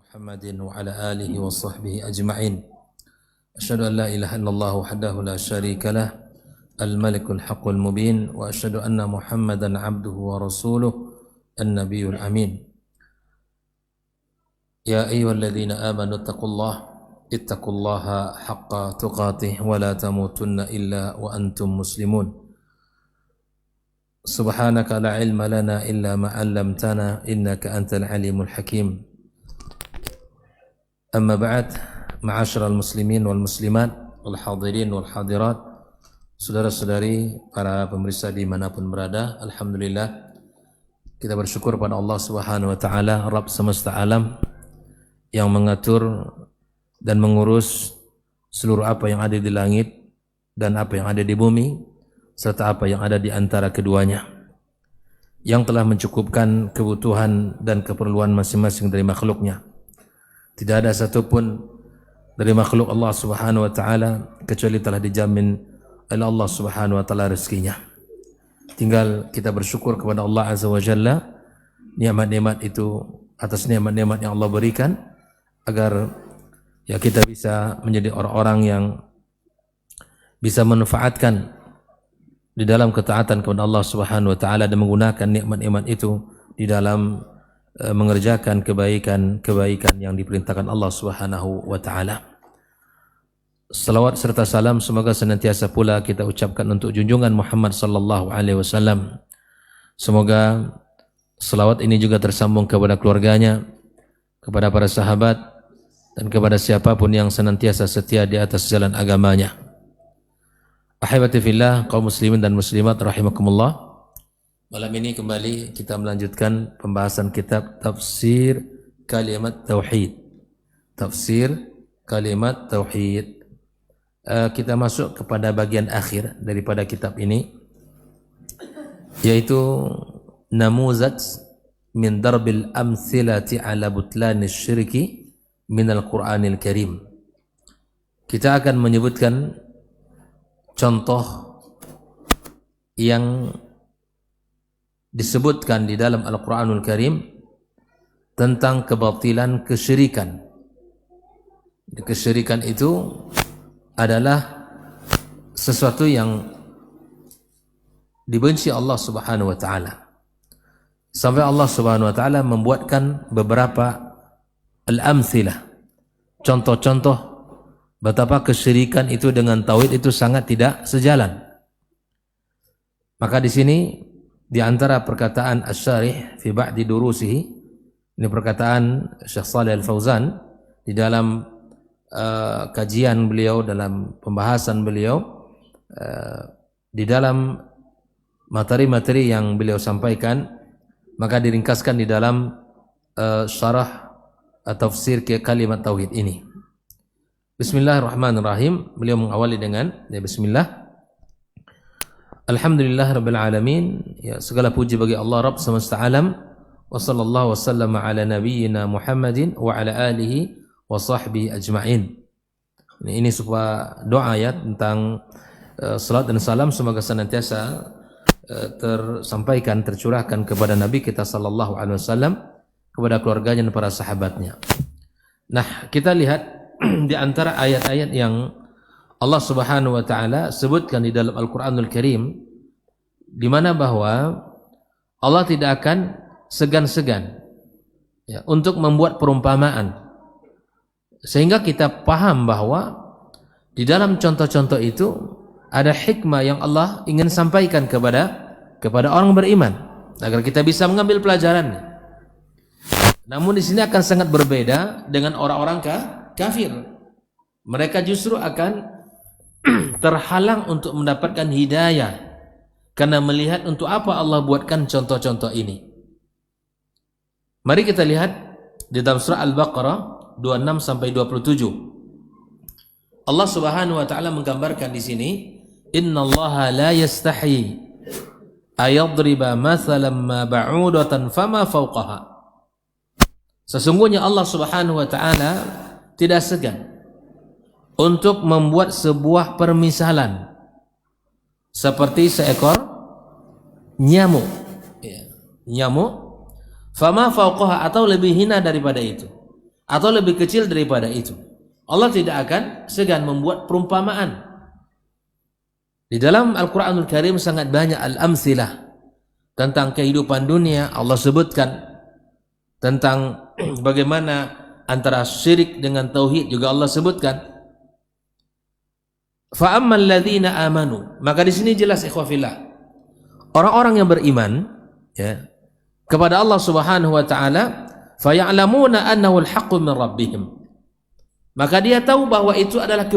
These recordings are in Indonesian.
محمد وعلى آله وصحبه أجمعين أشهد أن لا إله إلا الله وحده لا شريك له الملك الحق المبين وأشهد أن محمدا عبده ورسوله النبي الأمين يا أيها الذين آمنوا اتقوا الله حق تقاته ولا تموتن إلا وأنتم مسلمون سبحانك لا علم لنا إلا ما علمتنا إنك أنت العليم الحكيم أما بعد معاشر المسلمين والmuslimat wal hadirin wal hadirat, saudara-saudari para pemirsa dimanapun berada, alhamdulillah kita bersyukur pada Allah Subhanahu wa taala, Rabb semesta alam yang mengatur dan mengurus seluruh apa yang ada di langit dan apa yang ada di bumi serta apa yang ada di antara keduanya, yang telah mencukupkan kebutuhan dan keperluan masing-masing dari makhluknya. Tidak ada satupun dari makhluk Allah Subhanahu wa taala kecuali telah dijamin oleh Allah Subhanahu wa taala rezekinya. Tinggal kita bersyukur kepada Allah Azza wa Jalla nikmat-nikmat itu, atas nikmat-nikmat yang Allah berikan, agar ya kita bisa menjadi orang-orang yang bisa manfaatkan di dalam ketaatan kepada Allah Subhanahu wa taala dan menggunakan nikmat-nikmat itu di dalam mengerjakan kebaikan-kebaikan yang diperintahkan Allah Subhanahu wa taala. Salawat serta salam semoga senantiasa pula kita ucapkan untuk junjungan Muhammad sallallahu alaihi wasallam. Semoga salawat ini juga tersambung kepada keluarganya, kepada para sahabat dan kepada siapapun yang senantiasa setia di atas jalan agamanya. Ahibati fillah, kaum muslimin dan muslimat rahimakumullah. Malam ini kembali kita melanjutkan pembahasan kitab Tafsir Kalimat Tauhid. Tafsir Kalimat Tauhid. Kita masuk kepada bagian akhir daripada kitab ini, yaitu namuzat min darbil amthilati ala butlanis syirki minal Qur'anil Karim. Kita akan menyebutkan contoh yang disebutkan di dalam Al-Quranul Karim tentang kebatilan kesyirikan. Kesyirikan itu adalah sesuatu yang dibenci Allah Subhanahu wa taala. Sampai Allah Subhanahu wa taala membuatkan beberapa al-amthilah, contoh-contoh betapa kesyirikan itu dengan tauhid itu sangat tidak sejalan. Maka di sini di antara perkataan Asy-Syarih fi ba'di durusihi, ini perkataan Syekh Shalih Al-Fauzan di dalam kajian beliau, dalam pembahasan beliau, di dalam materi-materi yang beliau sampaikan, maka diringkaskan di dalam syarah tafsir kalimat tauhid ini. Bismillahirrahmanirrahim. Beliau mengawali dengan bismillah. Alhamdulillah Rabbil Alamin. Ya, segala puji bagi Allah Rabb semesta alam. Wa sallallahu wasallam ala nabiyyina Muhammadin wa ala alihi wa sahbihi ajma'in. Ini sebuah doa ya tentang salat dan salam semoga senantiasa tersampaikan, tercurahkan kepada Nabi kita sallallahu alaihi wasallam, kepada keluarganya dan para sahabatnya. Nah, kita lihat di antara ayat-ayat yang Allah Subhanahu wa taala sebutkan di dalam Al-Qur'anul Karim, di mana bahwa Allah tidak akan segan-segan ya, untuk membuat perumpamaan, sehingga kita paham bahwa di dalam contoh-contoh itu ada hikmah yang Allah ingin sampaikan kepada orang beriman agar kita bisa mengambil pelajarannya. Namun di sini akan sangat berbeda dengan orang-orang kafir. Mereka justru akan terhalang untuk mendapatkan hidayah karena melihat untuk apa Allah buatkan contoh-contoh ini. Mari kita lihat di dalam surah Al-Baqarah 26 sampai 27. Allah Subhanahu wa taala menggambarkan di sini, innallaha la yastahi ayadriba mathalan ma ba'udatan fama fawqaha. Sesungguhnya Allah Subhanahu wa taala tidak segan untuk membuat sebuah permisalan seperti seekor nyamuk, nyamuk, fama fauqaha, atau lebih hina daripada itu. atau lebih kecil daripada itu. Allah tidak akan segan membuat perumpamaan. Di dalam Al-Quranul Karim sangat banyak al-amsilah tentang kehidupan dunia. Allah sebutkan tentang bagaimana antara syirik dengan tauhid juga Allah sebutkan. Fa'ammal ladzina amanu, maka di sini jelas ikhwafillah, orang-orang yang beriman ya kepada Allah Subhanahu wa taala, faya'lamuna annahu al-haqqu min rabbihim, maka dia tahu bahwa itu adalah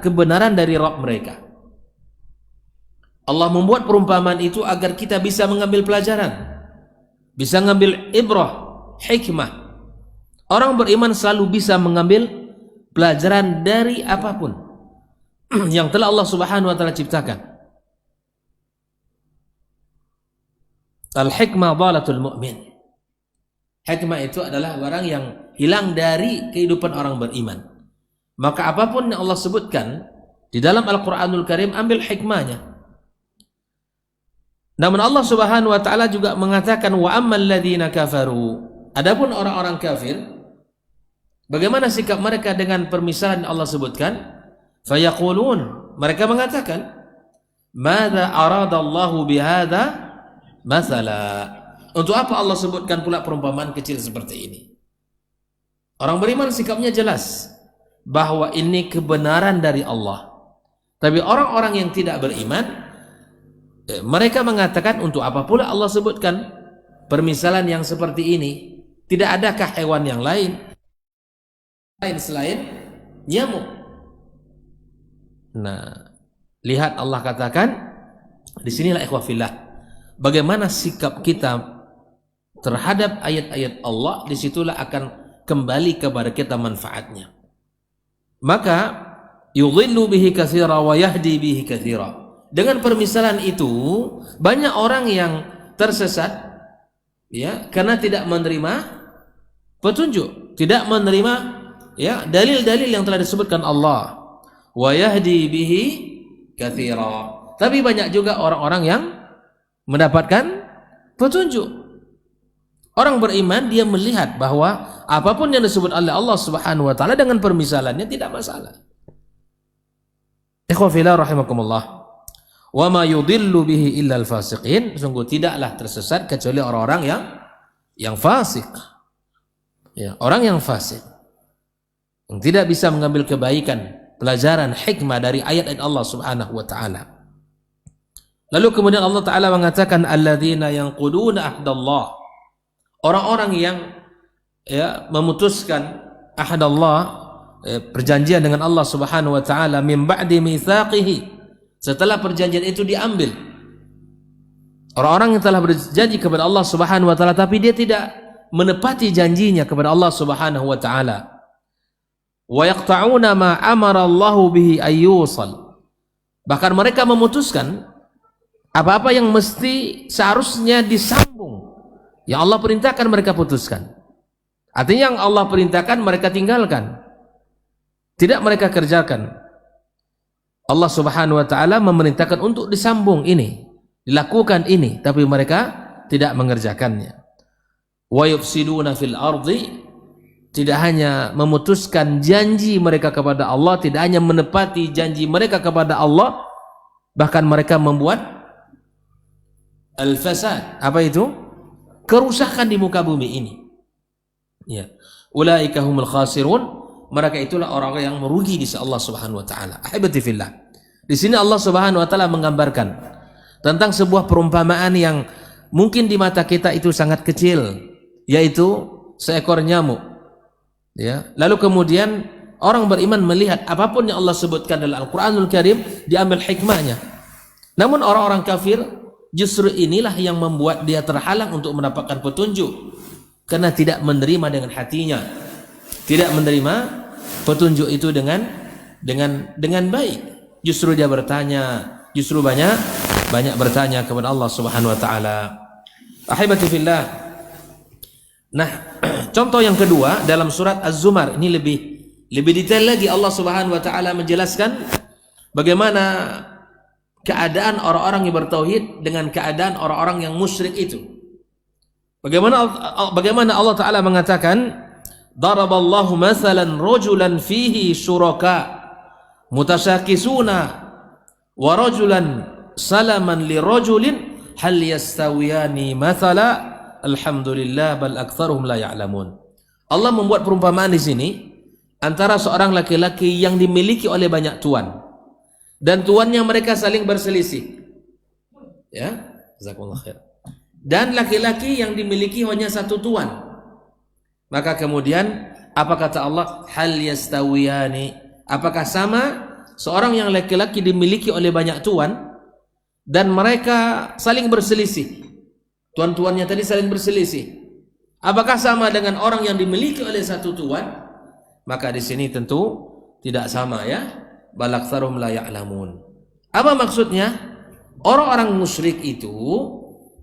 kebenaran dari Rabb mereka. Allah membuat perumpamaan itu agar kita bisa mengambil pelajaran, bisa mengambil ibrah, hikmah. Orang beriman selalu bisa mengambil pelajaran dari apapun yang telah Allah Subhanahu wa taala ciptakan. Al-hikmah dhalatul mu'min. Hikmah itu adalah barang yang hilang dari kehidupan orang beriman. Maka apapun yang Allah sebutkan di dalam Al-Qur'anul Karim, ambil hikmahnya. Namun Allah Subhanahu wa taala juga mengatakan wa ammal ladzina kafaru. Adapun orang-orang kafir, bagaimana sikap mereka dengan permisalan yang Allah sebutkan? Fayaqulun, mereka mengatakan, madza aradallahu bihadza mathala. Untuk apa Allah sebutkan pula perumpamaan kecil seperti ini? Orang beriman sikapnya jelas bahwa ini kebenaran dari Allah. Tapi orang-orang yang tidak beriman, mereka mengatakan, untuk apa pula Allah sebutkan permisalan yang seperti ini? Tidak adakah hewan yang lain selain nyamuk? Nah, lihat Allah katakan, disinilah ikhwafillah, bagaimana sikap kita terhadap ayat-ayat Allah, disitulah akan kembali kepada kita manfaatnya. Maka yudhillu bihi katsira wa yahdi bihi katsira. Dengan permisalan itu banyak orang yang tersesat ya karena tidak menerima petunjuk, tidak menerima ya dalil-dalil yang telah disebutkan Allah. Wa yahdi bihi katsira. Tapi banyak juga orang-orang yang mendapatkan petunjuk. Orang beriman dia melihat bahwa apapun yang disebut oleh Allah Subhanahu wa taala dengan permisalannya tidak masalah. Ikhwa fillah rahimakumullah. Wa ma yudhillu bihi illa al-fasiqin. Sungguh tidaklah tersesat kecuali orang-orang yang fasik. Ya, orang yang fasik. Yang tidak bisa mengambil kebaikan, pelajaran hikmah dari ayat-ayat Allah Subhanahu wa taala. Lalu kemudian Allah taala mengatakan alladzina yanquduna ahdallah. Orang-orang yang ya memutuskan ahdallah, perjanjian dengan Allah Subhanahu wa taala, min ba'di mitsaqihi, setelah perjanjian itu diambil. Orang-orang yang telah berjanji kepada Allah Subhanahu wa taala tapi dia tidak menepati janjinya kepada Allah Subhanahu wa taala. Wa yaqta'una ma amara Allahu bihi ayyusal. Bahkan mereka memutuskan apa-apa yang mesti seharusnya disambung, yang Allah perintahkan mereka putuskan. Artinya yang Allah perintahkan mereka tinggalkan, tidak mereka kerjakan. Allah Subhanahu wa taala memerintahkan untuk disambung ini, dilakukan ini, tapi mereka tidak mengerjakannya. Wa yufsiduna fil ardi. Tidak hanya memutuskan janji mereka kepada Allah, tidak hanya menepati janji mereka kepada Allah, bahkan mereka membuat al-fasad. Apa itu? Kerusakan di muka bumi ini. Ya. Ulaika humul khasirun. Mereka itulah orang yang merugi di sisi Allah Subhanahu wa taala. Ahibati fillah. Di sini Allah Subhanahu wa taala menggambarkan tentang sebuah perumpamaan yang mungkin di mata kita itu sangat kecil, yaitu seekor nyamuk. Ya, lalu kemudian orang beriman melihat apapun yang Allah sebutkan dalam Al-Qur'anul Karim diambil hikmahnya. Namun orang-orang kafir justru inilah yang membuat dia terhalang untuk mendapatkan petunjuk, karena tidak menerima dengan hatinya, tidak menerima petunjuk itu dengan baik. Justru dia bertanya, justru banyak bertanya kepada Allah Subhanahu wa taala. Ahibati fillah. Nah, contoh yang kedua dalam surat Az-Zumar, ini lebih detail lagi. Allah Subhanahu wa taala menjelaskan bagaimana keadaan orang-orang yang bertauhid dengan keadaan orang-orang yang musyrik itu. Bagaimana Allah taala mengatakan, Daraballahu mathalan rajulan fihi syuraka mutasyakisuna wa rajulan salaman li rajulin hal yastawiyani mathala alhamdulillah bal aktsaruhum la ya'lamun. Allah membuat perumpamaan di sini antara seorang laki-laki yang dimiliki oleh banyak tuan dan tuannya mereka saling berselisih. Ya, jazakumullah khair. Dan laki-laki yang dimiliki hanya satu tuan. Maka kemudian apa kata Allah? Hal yastawiyani. Apakah sama seorang yang laki-laki dimiliki oleh banyak tuan dan mereka saling berselisih? Tuan-tuannya tadi saling berselisih. Apakah sama dengan orang yang dimiliki oleh satu tuan? Maka di sini tentu tidak sama ya. Bal aktsaruhum la ya'lamun. Apa maksudnya? Orang-orang musyrik itu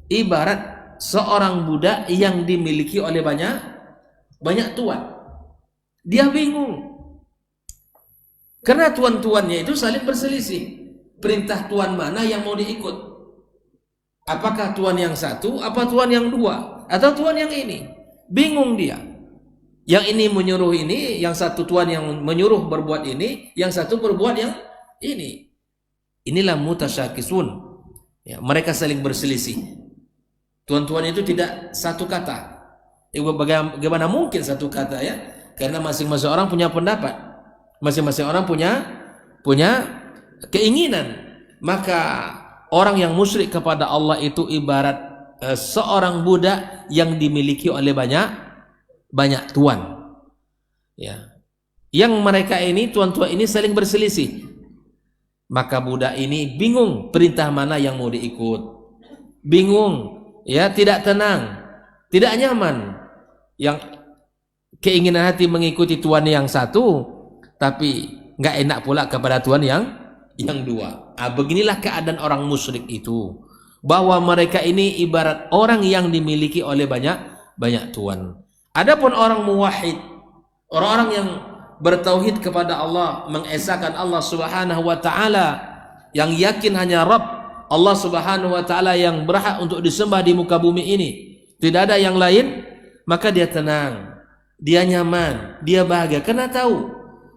ibarat seorang budak yang dimiliki oleh banyak tuan. Dia bingung. Karena tuan-tuannya itu saling berselisih. Perintah tuan mana yang mau diikut? Apakah tuan yang satu, apa tuan yang dua, atau tuan yang ini? Bingung dia. Yang ini menyuruh ini, yang satu tuan yang menyuruh berbuat ini, yang satu berbuat yang ini. Inilah mutasyakisun. Ya, mereka saling berselisih. Tuan-tuan itu tidak satu kata. Bagaimana mungkin satu kata ya? Karena masing-masing orang punya pendapat, masing-masing orang punya keinginan. Maka orang yang musyrik kepada Allah itu ibarat seorang budak yang dimiliki oleh banyak tuan. Ya, yang mereka ini tuan-tuan ini saling berselisih. Maka budak ini bingung perintah mana yang mau diikut, bingung, ya tidak tenang, tidak nyaman. Yang keinginan hati mengikuti tuan yang satu, tapi nggak enak pula kepada tuan yang dua. Beginilah keadaan orang musyrik itu, bahwa mereka ini ibarat orang yang dimiliki oleh banyak tuan. Adapun orang muwahhid, orang-orang yang bertauhid kepada Allah, mengesahkan Allah Subhanahu wa taala, yang yakin hanya Rabb Allah Subhanahu wa taala yang berhak untuk disembah di muka bumi ini, tidak ada yang lain. Maka dia tenang, dia nyaman, dia bahagia karena tahu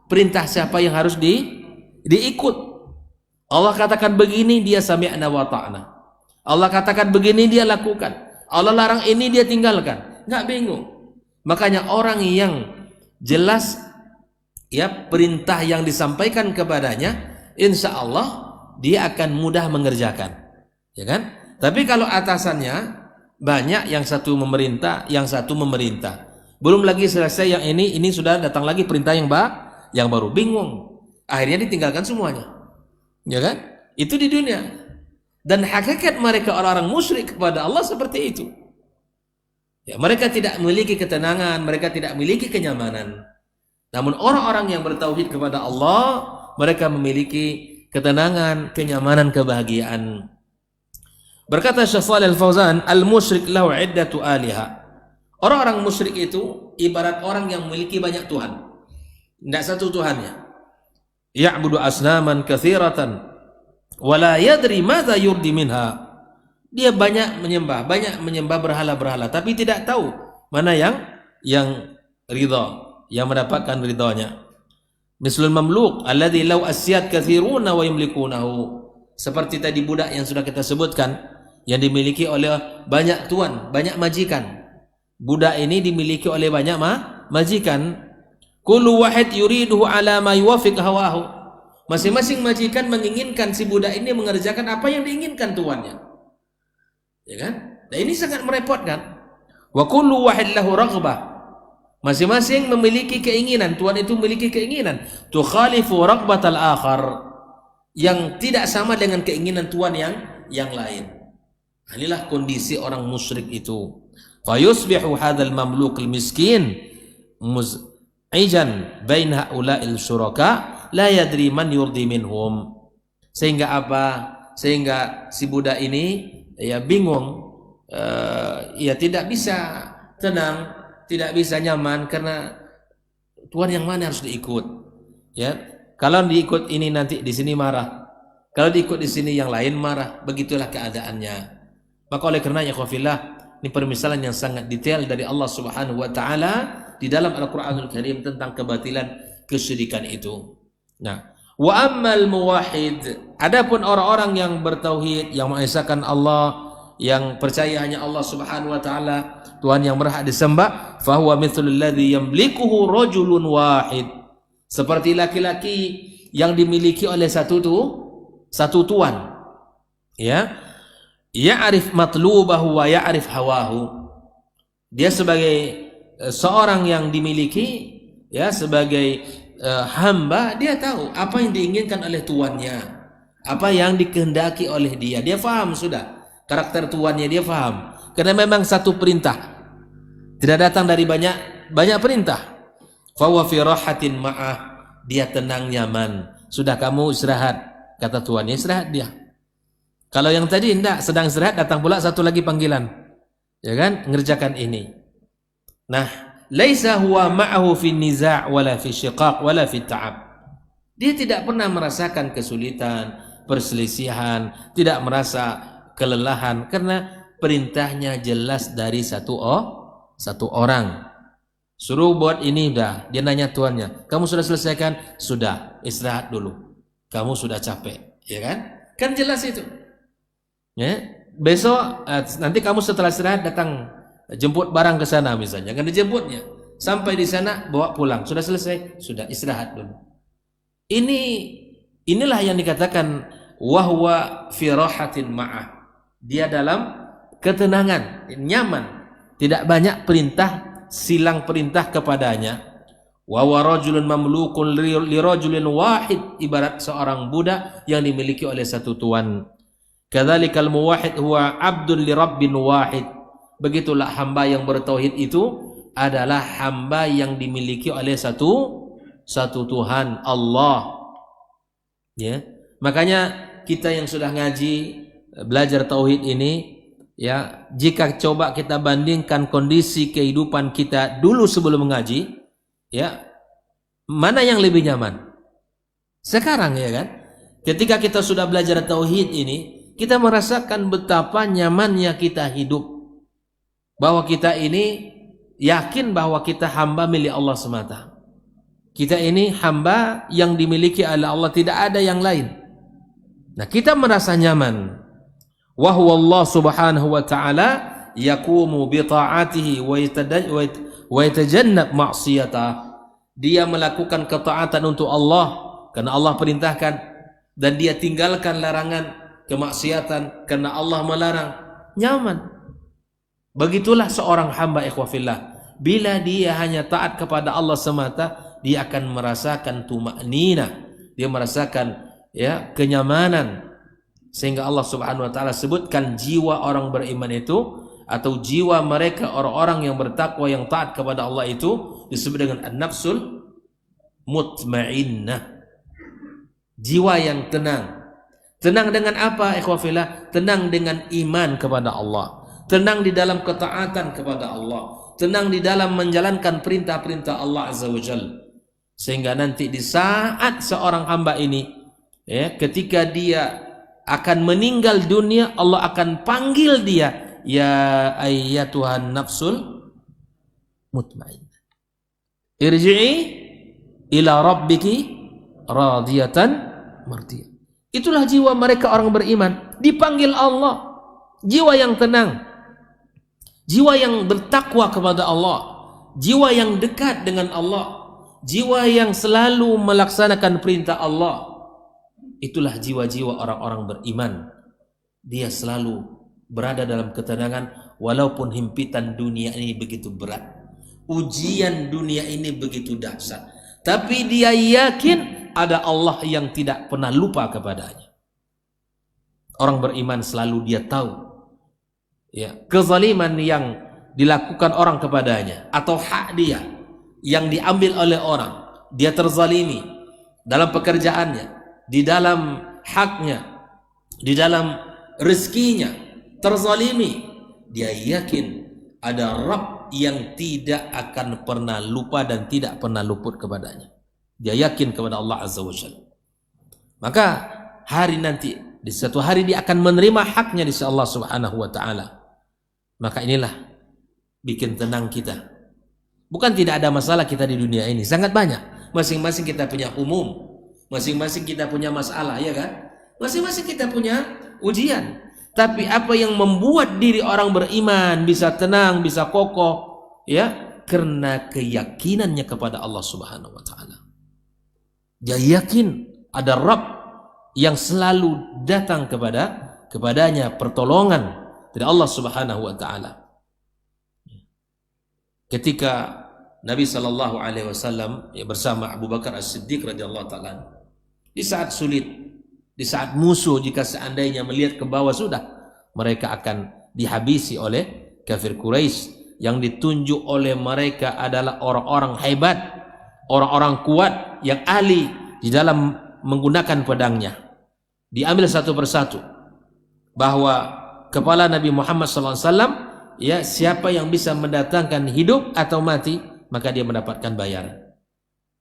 perintah siapa yang harus diikut. Allah katakan begini, dia sami'na wa ta'na. Allah katakan begini, dia lakukan. Allah larang ini, dia tinggalkan. Nggak bingung. Makanya orang yang jelas ya perintah yang disampaikan kepadanya, insya Allah dia akan mudah mengerjakan, ya kan? Tapi kalau atasannya banyak, yang satu memerintah, yang satu memerintah. Belum lagi selesai yang ini sudah datang lagi perintah yang baru, bingung. Akhirnya ditinggalkan semuanya. Ya kan? Itu di dunia. Dan hakikat mereka orang-orang musyrik kepada Allah seperti itu. Ya, mereka tidak memiliki ketenangan, mereka tidak memiliki kenyamanan. Namun orang-orang yang bertauhid kepada Allah, mereka memiliki ketenangan, kenyamanan, kebahagiaan. Berkata Syekh Shalih Al-Fauzan, al-musyrik lahu iddatu aliha. Orang-orang musyrik itu ibarat orang yang memiliki banyak tuhan. Tidak satu tuhannya. Ya'budu asnaman katsiratan wa la yadri madza yurdi minha. Dia banyak menyembah berhala-berhala, tapi tidak tahu mana yang ridha, yang mendapatkan ridhanya. Mislul mamluk alladzi law asyad katsiruna wa yamlikunahu. Seperti tadi budak yang sudah kita sebutkan, yang dimiliki oleh banyak tuan, banyak majikan. Budak ini dimiliki oleh banyak majikan. Kullu wahid yuriduhu ala ma yuwafiq hawahu. Masing-masing majikan menginginkan si budak ini mengerjakan apa yang diinginkan tuannya. Ya kan? Nah, ini sangat merepotkan. Wa kullu wahid lahu raghbah. Masing-masing memiliki keinginan, tuan itu memiliki keinginan. Tukhalifu raghbatal akhar, yang tidak sama dengan keinginan tuan yang lain. Inilah kondisi orang musyrik itu. Fa yusbihu hadzal mamluk al-miskin muz'ijan bain haula'il syuraka la yadri man yurdi minhum. Sehingga apa? Sehingga si budak ini ya bingung, ya tidak bisa tenang, tidak bisa nyaman karena tuan yang mana harus diikut. Ya, kalau diikut ini nanti di sini marah, kalau diikut di sini yang lain marah. Begitulah keadaannya. Maka oleh karenanya khafillah, ini permisalan yang sangat detail dari Allah Subhanahu wa taala di dalam Al-Qur'anul Karim tentang kebatilan kesyirikan itu. Nah, wa ammal muwahhid, adapun orang-orang yang bertauhid, yang mengesahkan Allah, yang percaya hanya Allah Subhanahu wa taala, Tuhan yang berhak disembah, fa huwa mithlul ladzi yamlikuhu rajulun wahid. Seperti laki-laki yang dimiliki oleh satu tuan. Ya. Ya'rif matlubahu wa ya'rif hawahu. Dia sebagai seorang yang dimiliki, ya, sebagai hamba, dia tahu apa yang diinginkan oleh tuannya, apa yang dikehendaki oleh dia. Dia faham sudah karakter tuannya, dia faham. Karena memang satu perintah, tidak datang dari banyak perintah. Fa huwa fi rahatin ma'ah, dia tenang nyaman. Sudah, kamu istirahat, kata tuannya, istirahat dia. Kalau yang tadi enggak, sedang istirahat datang pula satu lagi panggilan, ya kan, ngerjakan ini. Nah, laisa huwa ma'ahu fi niza' wala fi syiqaq wala fi ta'ab. Dia tidak pernah merasakan kesulitan, perselisihan, tidak merasa kelelahan, karena perintahnya jelas dari satu orang. Suruh buat ini, udah, dia nanya tuannya, kamu sudah selesaikan? Sudah, istirahat dulu, kamu sudah capek, ya kan? Kan jelas itu. Ya, besok nanti kamu setelah istirahat datang jemput barang ke sana misalnya, kan dijemputnya. Sampai di sana bawa pulang, sudah selesai, sudah istirahat dulu. Inilah yang dikatakan wahwa fi rahatin ma'ah. Dia dalam ketenangan, nyaman, tidak banyak perintah, silang perintah kepadanya. Wa rajulun mamlukun li rajulin wahid, ibarat seorang budak yang dimiliki oleh satu tuan. Kadzalikal muwahhid huwa 'abdun li rabbin wahid. Begitulah hamba yang bertauhid itu adalah hamba yang dimiliki oleh satu Tuhan, Allah. Ya. Makanya kita yang sudah ngaji, belajar tauhid ini, ya, jika coba kita bandingkan kondisi kehidupan kita dulu sebelum mengaji, ya, mana yang lebih nyaman? Sekarang, ya kan? Ketika kita sudah belajar tauhid ini, kita merasakan betapa nyamannya kita hidup. Bahwa kita ini yakin bahwa kita hamba milik Allah semata. Kita ini hamba yang dimiliki oleh Allah, tidak ada yang lain. Nah, kita merasa nyaman. Wa huwa Allah Subhanahu wa taala yaqumu bi ta'atihi wa yatajannab ma'siyatah. Dia melakukan ketaatan untuk Allah karena Allah perintahkan, dan dia tinggalkan larangan kemaksiatan karena Allah melarang. Nyaman. Begitulah seorang hamba, ikhwafillah. Bila dia hanya taat kepada Allah semata, dia akan merasakan tumaknina, dia merasakan, ya, kenyamanan. Sehingga Allah Subhanahu wa taala sebutkan jiwa orang beriman itu, atau jiwa mereka orang-orang yang bertakwa, yang taat kepada Allah itu disebut dengan an-nafsul mutmainnah. Jiwa yang tenang. Tenang dengan apa, ikhwafillah? Tenang dengan iman kepada Allah, tenang di dalam ketaatan kepada Allah, tenang di dalam menjalankan perintah-perintah Allah Azza wa Jalla. Sehingga nanti di saat seorang hamba ini, ya, ketika dia akan meninggal dunia, Allah akan panggil dia, ya ayyatuhan nafsul mutmainnah, irji'i ila rabbiki radiyatan mardiyah. Itulah jiwa mereka orang beriman, dipanggil Allah. Jiwa yang tenang, jiwa yang bertakwa kepada Allah, jiwa yang dekat dengan Allah, jiwa yang selalu melaksanakan perintah Allah. Itulah jiwa-jiwa orang-orang beriman. Dia selalu berada dalam ketenangan walaupun himpitan dunia ini begitu berat, ujian dunia ini begitu dahsyat, tapi dia yakin ada Allah yang tidak pernah lupa kepadanya. Orang beriman selalu dia tahu, ya, kezaliman yang dilakukan orang kepadanya atau hak dia yang diambil oleh orang, dia terzalimi dalam pekerjaannya, di dalam haknya, di dalam rezekinya, terzalimi. Dia yakin ada Rabb yang tidak akan pernah lupa dan tidak pernah luput kepadanya. Dia yakin kepada Allah Azza wa Jalla. Maka hari nanti, di suatu hari dia akan menerima haknya di sisi Allah Subhanahu wa taala. Maka inilah bikin tenang kita. Bukan tidak ada masalah kita di dunia ini, sangat banyak. Masing-masing kita punya umum, masing-masing kita punya masalah, ya kan? Masing-masing kita punya ujian. Tapi apa yang membuat diri orang beriman bisa tenang, bisa kokoh, ya, karena keyakinannya kepada Allah Subhanahu wa taala. Dia yakin ada Rabb yang selalu datang kepadanya pertolongan dari Allah Subhanahu wa taala. Ketika Nabi sallallahu alaihi wasallam bersama Abu Bakar As-Siddiq radhiyallahu taala di saat sulit, di saat musuh jika seandainya melihat ke bawah sudah mereka akan dihabisi oleh kafir Quraisy, yang ditunjuk oleh mereka adalah orang-orang hebat, orang-orang kuat yang ahli di dalam menggunakan pedangnya. Diambil satu persatu bahwa kepala Nabi Muhammad SAW, ya, siapa yang bisa mendatangkan hidup atau mati maka dia mendapatkan bayaran.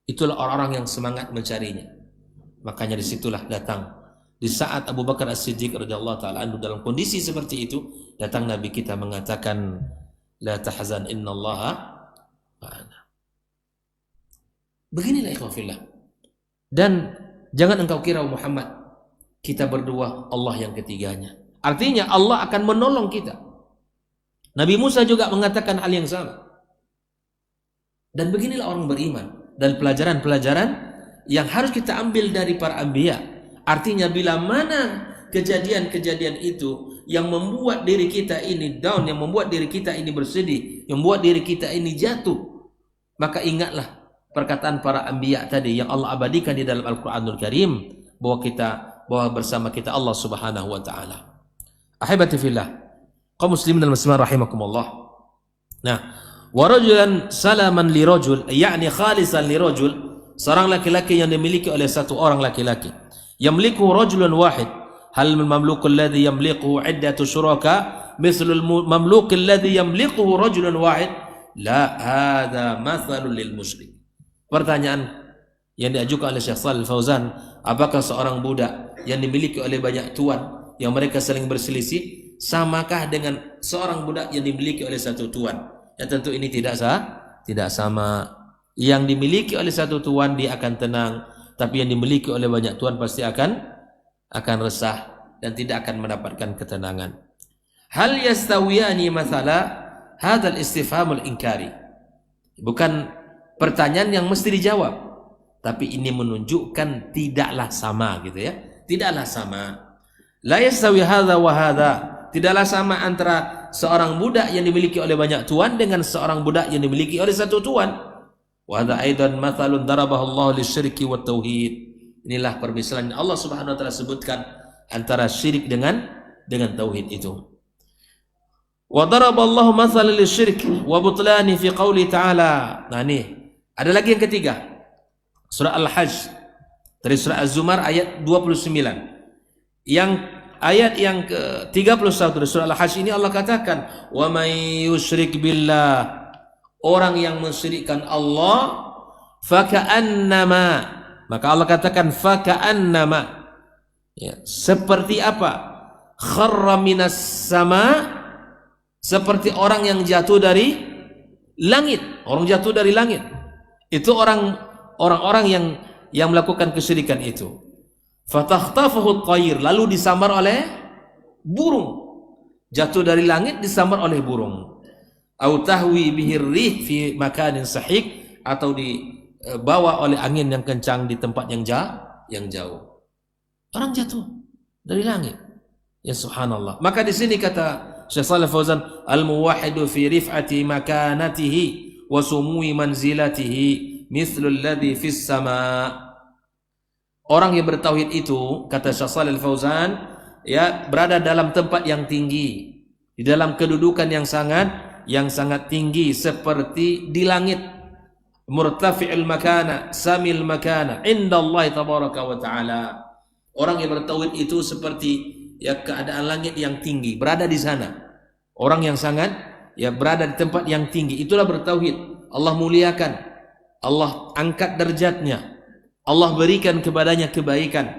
Itulah orang-orang yang semangat mencarinya. Makanya disitulah datang di saat Abu Bakar As-Siddiq radhiyallahu taala anhu dalam kondisi seperti itu, datang Nabi kita mengatakan, la tahzan innallaha ma'ana. Beginilah ikhwan fillah. Dan jangan engkau kira Muhammad, kita berdua, Allah yang ketiganya. Artinya Allah akan menolong kita. Nabi Musa juga mengatakan hal yang sama. Dan beginilah orang beriman. Dan pelajaran-pelajaran yang harus kita ambil dari para anbiya. Artinya bila mana kejadian-kejadian itu yang membuat diri kita ini down, yang membuat diri kita ini bersedih, yang membuat diri kita ini jatuh, maka ingatlah perkataan para anbiya tadi yang Allah abadikan di dalam Al-Quranul Karim, bahwa bersama kita Allah Subhanahu wa taala. Ahibati fillah, kaum muslimin dan muslimat rahimakumullah. Nah, wa rajulan salaman li rajul, yakni khalisan li rajul, seorang laki-laki yang dimiliki oleh satu orang laki-laki. Yamliku rajulun wahid, hal al-mamluk alladhi yamliquhu iddatu syuraka mislu al-mamluk alladhi yamliquhu rajulun wahid? La, hadha mathalun lil musyrik. Pertanyaan yang diajukan oleh Syekh Shalih Al-Fauzan, apakah seorang budak yang dimiliki oleh banyak tuan yang mereka saling berselisih samakah dengan seorang budak yang dimiliki oleh satu tuan? Ya tentu ini tidak sama. Yang dimiliki oleh satu tuan dia akan tenang, tapi yang dimiliki oleh banyak tuan pasti akan resah dan tidak akan mendapatkan ketenangan. Hal yastawiyani mathala, hadzal istifhamul inkari. Bukan pertanyaan yang mesti dijawab, tapi ini menunjukkan tidaklah sama, gitu ya. Tidaklah sama. La yastawi hadza wa hadza. Tidaklah sama antara seorang budak yang dimiliki oleh banyak tuan dengan seorang budak yang dimiliki oleh satu tuan. Wa hadza aidan mathalun darabahu Allah lisyirki wat tauhid. Inilah permisalan Allah Subhanahu wa taala sebutkan antara syirik dengan tauhid itu. Wa daraballahu mathalan lisyirk wa butlani fi qouli ta'ala. Nah, ini ada lagi yang ketiga. Surah Al-Hajj dari surah Az-Zumar ayat 29. Yang ayat yang ke-31 dari surah Al-Hajj ini Allah katakan, "Wa may yusyrik billah." Orang yang mensyirikkan Allah, faka'annama, maka Allah katakan faka'annama, ya, seperti apa? Kharra minas sama, seperti orang yang jatuh dari langit. Orang jatuh dari langit. Itu orang-orang yang melakukan kesyirikan itu. Fatakhtafuhu at-tayr, lalu disambar oleh burung. Jatuh dari langit disambar oleh burung. Au tahwi bihi rih fi makanin sahik, atau dibawa oleh angin yang kencang di tempat yang jauh. Orang jatuh dari langit. Ya subhanallah. Maka di sini kata Syekh Shalih Fauzan, al-muwahhidu fi rif'ati makanatihi wa sumui manzilatihi mithlu alladhi fis sama. Orang yang bertauhid itu, kata Syekh Shalih Fauzan, ya, berada dalam tempat yang tinggi, di dalam kedudukan yang sangat tinggi seperti di langit. Murtafi'il makana, samil makana indallahi tabaraka wa ta'ala. Orang yang bertauhid itu seperti, ya, keadaan langit yang tinggi, berada di sana. Orang yang sangat, ya, berada di tempat yang tinggi, itulah bertauhid. Allah muliakan, Allah angkat derajatnya, Allah berikan kepadanya kebaikan.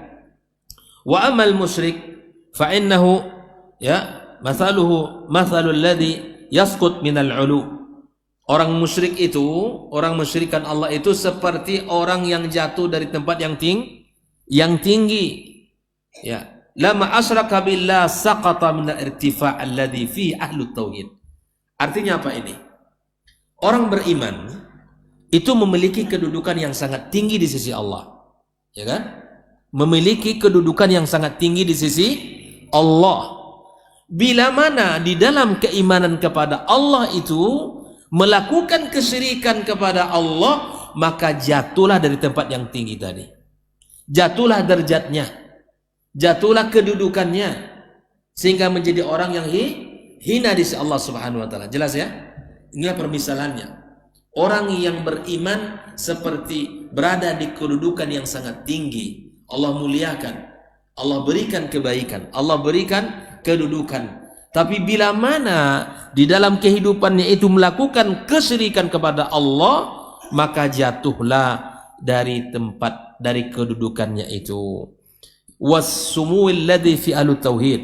Wa amal musyrik fa innahu, ya, mathaluhu mathalul ladzi yasqut minal ulu. Orang musyrik itu, orang musyrikan Allah itu seperti orang yang jatuh dari tempat yang tinggi. Ya. Lama asyraka billah saqata min al-irtifa' alladhi fi ahlut tauhid. Artinya apa ini? Orang beriman itu memiliki kedudukan yang sangat tinggi di sisi Allah. Ya kan? Memiliki kedudukan yang sangat tinggi di sisi Allah. Bila mana di dalam keimanan kepada Allah itu melakukan kesyirikan kepada Allah, maka jatuhlah dari tempat yang tinggi tadi. Jatuhlah derajatnya, jatuhlah kedudukannya, sehingga menjadi orang yang hina di sisi Allah Subhanahu wa taala. Jelas ya? Inilah permisalannya. Orang yang beriman seperti berada di kedudukan yang sangat tinggi. Allah muliakan, Allah berikan kebaikan, Allah berikan kedudukan. Tapi bila mana di dalam kehidupannya itu melakukan kesyirikan kepada Allah, maka jatuhlah dari tempat, dari kedudukannya itu. Was-sumu'il ladzi fi ahlut tauhid,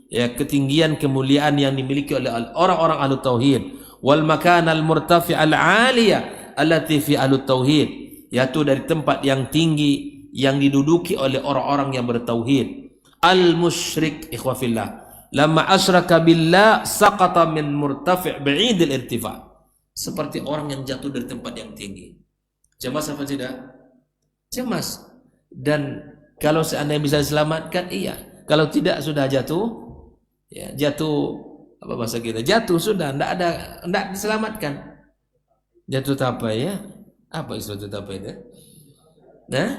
ya, ketinggian kemuliaan yang dimiliki oleh orang-orang ahlut tauhid. Wal makan al-murtafi' al-'aliyah allati fi ahlut tauhid, yaitu dari tempat yang tinggi yang diduduki oleh orang-orang yang bertauhid. Al-musyrik ikhwafillah lamma asyraka billah saqata min murtafi' ba'idil irtifa', seperti orang yang jatuh dari tempat yang tinggi. Cemas apa tidak? Cemas. Dan kalau seandainya bisa diselamatkan, iya. Kalau tidak, sudah jatuh, ya, jatuh apa bahasa kita? Jatuh sudah, enggak diselamatkan. Jatuh tapai, ya. Apa istilah jatuh tapai itu? Nah,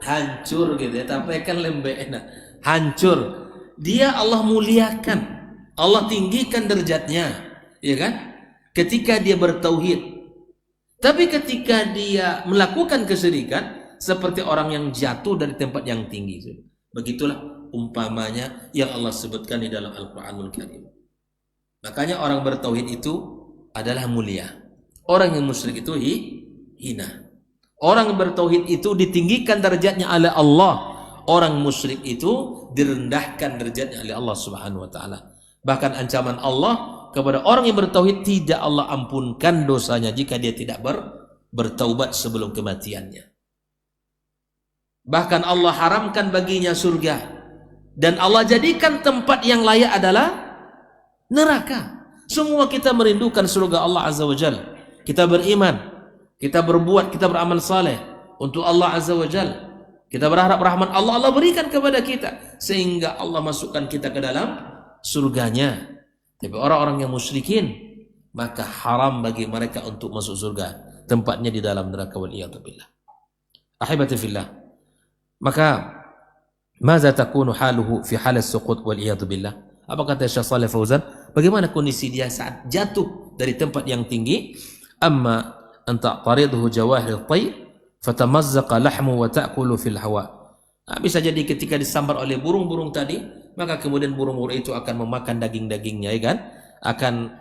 hancur gitu ya. Tapai kan lembek, nah, hancur. Dia Allah muliakan, Allah tinggikan derajatnya, ya kan? Ketika dia bertauhid. Tapi ketika dia melakukan kesyirikan, seperti orang yang jatuh dari tempat yang tinggi. Begitulah umpamanya yang Allah sebutkan di dalam Al-Quranul Karim. Makanya orang bertauhid itu adalah mulia. Orang yang musyrik itu hina. Orang bertauhid itu ditinggikan derajatnya oleh Allah. Orang musyrik itu direndahkan derajatnya oleh Allah Subhanahu wa taala. Bahkan ancaman Allah kepada orang yang bertauhid, tidak Allah ampunkan dosanya jika dia tidak bertaubat sebelum kematiannya. Bahkan Allah haramkan baginya surga, dan Allah jadikan tempat yang layak adalah neraka. Semua kita merindukan surga Allah Azza wa Jalla. Kita beriman, kita berbuat, kita beramal saleh untuk Allah Azza wa Jalla. Kita berharap rahmat Allah, Allah berikan kepada kita, sehingga Allah masukkan kita ke dalam surganya. Tapi orang-orang yang musyrikin, maka haram bagi mereka untuk masuk surga. Tempatnya di dalam neraka, waliyadu billah. Ahibati fillah. Maka, maza takunu haluhu fi halas suqut waliyadu billah. Apa kata Syekh Shalih Fauzan? Bagaimana kondisi dia saat jatuh dari tempat yang tinggi? Amma anta taridhu jawahir tayr fatamazzaqa lahmu wa ta'kulu fil hawa. Bisa jadi ketika disambar oleh burung-burung tadi, maka kemudian burung-burung itu akan memakan daging-dagingnya, ya kan? Akan